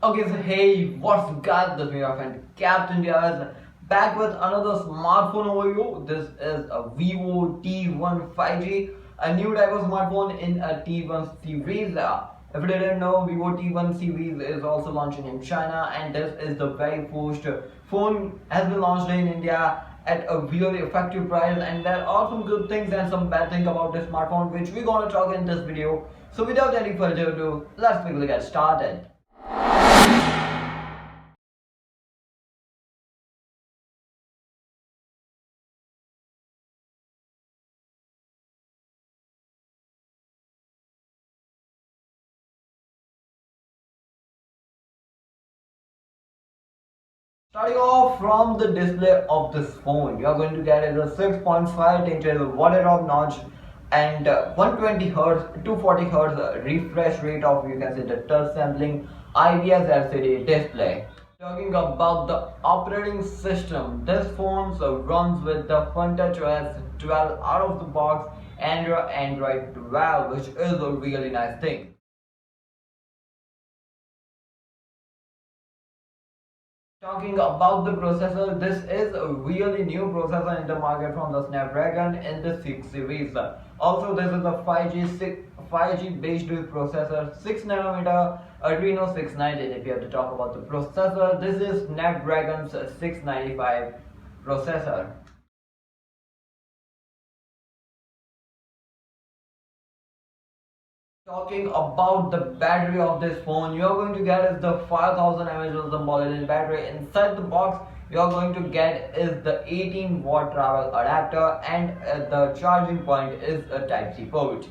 Okay, so hey, what's up guys? This is your friend Captain Diaz back with another smartphone overview. This is a Vivo T1 5G, a new type of smartphone in a T1 series. If you didn't know, Vivo T1 series is also launching in China, and this is the very first phone has been launched in India at a really effective price. And there are some good things and some bad things about this smartphone, which we're gonna talk in this video. So without any further ado, let's quickly get started. Starting off from the display of this phone, you are going to get a 6.5 inches water drop notch and 120 Hz, 240 Hz refresh rate of, you can say, the touch sampling IPS LCD display. Talking about the operating system, this phone runs with the FunTouch OS 12 out of the box Android 12, which is a really nice thing. Talking about the processor, this is a really new processor in the market from the Snapdragon in the 6 series. Also, this is a 5G based processor, 6 nanometer Adreno 690. If you have to talk about the processor, this is Snapdragon's 695 processor. Talking about the battery of this phone, you are going to get is the 5000 mAh lithium battery. Inside the box, you are going to get is the 18-watt travel adapter, and the charging point is a Type-C port.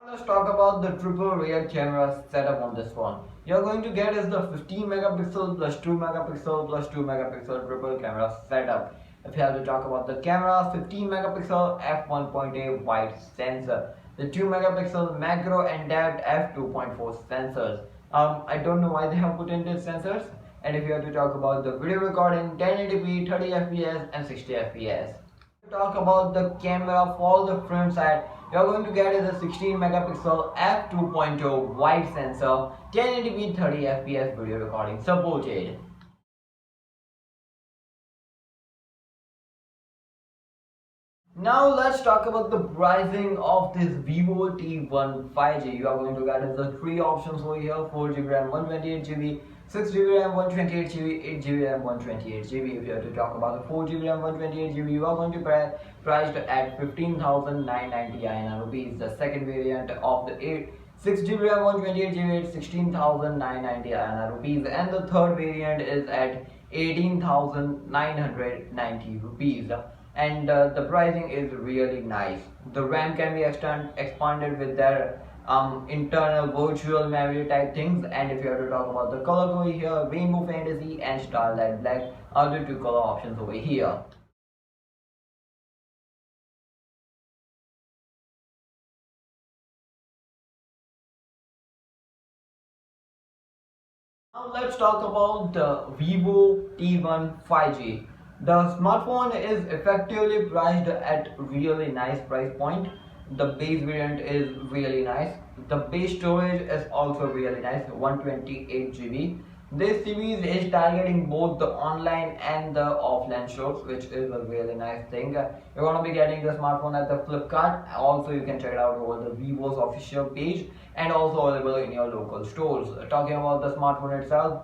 Let's talk about the triple rear camera setup on this one. You're going to get is the 15 megapixel plus 2 megapixel plus 2 megapixel triple camera setup. If you have to talk about the camera, 15 megapixel f1.8 wide sensor, the 2 megapixel macro and depth f2.4 sensors. I don't know why they have put in these sensors. And if you have to talk about the video recording, 1080p, 30 fps and 60 fps. Talk about the camera for the front side, you're going to get is a 16 megapixel f2.0 wide sensor, 1080p 30 fps video recording supported. Now let's talk about the pricing of this Vivo T1 5G. You are going to get the three options over here: 4GB RAM, 128GB, 6GB RAM, 128GB, 8GB RAM, 128GB. If you have to talk about the 4GB RAM, 128GB, you are going to be priced at 15,990 INR rupees. The second variant of the 6GB RAM, 128GB at 16,990 INR rupees, and the third variant is at 18,990 rupees. And the pricing is really nice. The RAM can be expanded with their internal virtual memory type things. And if you have to talk about the colors over here, Rainbow Fantasy and Starlight Black are the two color options over here. Now let's talk about the Vivo T1 5G. The smartphone is effectively priced at really nice price point. The base variant is really nice. The base storage is also really nice, 128GB. This series is targeting both the online and the offline shops, which is a really nice thing. You're gonna be getting the smartphone at the Flipkart. Also, you can check it out over the Vivo's official page, and also available in your local stores. Talking about the smartphone itself,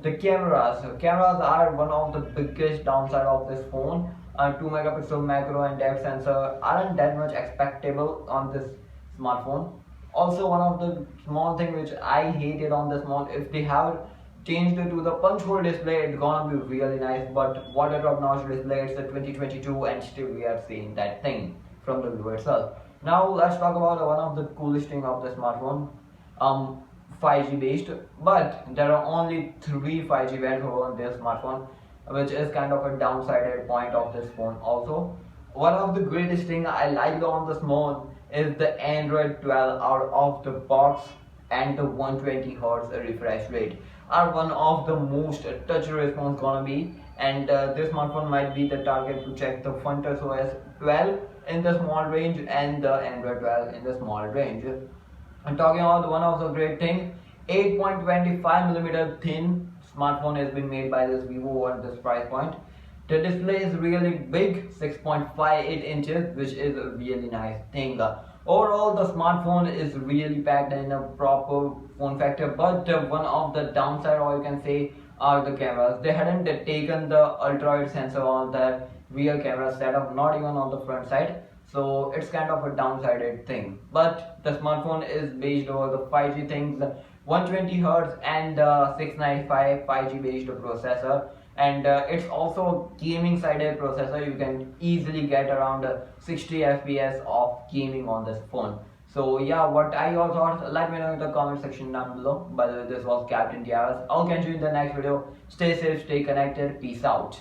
the cameras are one of the biggest downside of this phone. 2 megapixel macro and depth sensor aren't that much expectable on this smartphone. Also, one of the small thing which I hated on this phone, if they have changed it to the punch hole display, it's gonna be really nice. But water drop notch display, it's a 2022, and still we are seeing that thing from the view itself. Now let's talk about one of the coolest thing of the smartphone. 5G based, but there are only three 5G bands on this smartphone, which is kind of a downside point of this phone. Also, one of the greatest thing I like on this phone is the Android 12 out of the box and the 120 Hz refresh rate are one of the most touch response gonna be, and this smartphone might be the target to check the FunTouch OS 12 in the small range and the Android 12 in the small range. I'm talking about one of the great thing, 8.25mm thin smartphone has been made by this Vivo at this price point. The display is really big, 6.58 inches, which is a really nice thing. Overall, the smartphone is really packed in a proper form factor, but one of the downside, or you can say, are the cameras. They hadn't taken the ultra wide sensor on the rear camera setup, not even on the front side. So it's kind of a downside thing. But the smartphone is based over the 5G things, 120 Hz and 695 5G based processor, and it's also a gaming sided processor. You can easily get around 60 fps of gaming on this phone. So yeah, what are your thoughts? Let me know in the comment section down below. By the way, this was Captain Diaz. I'll catch you in the next video. Stay safe, stay connected, peace out.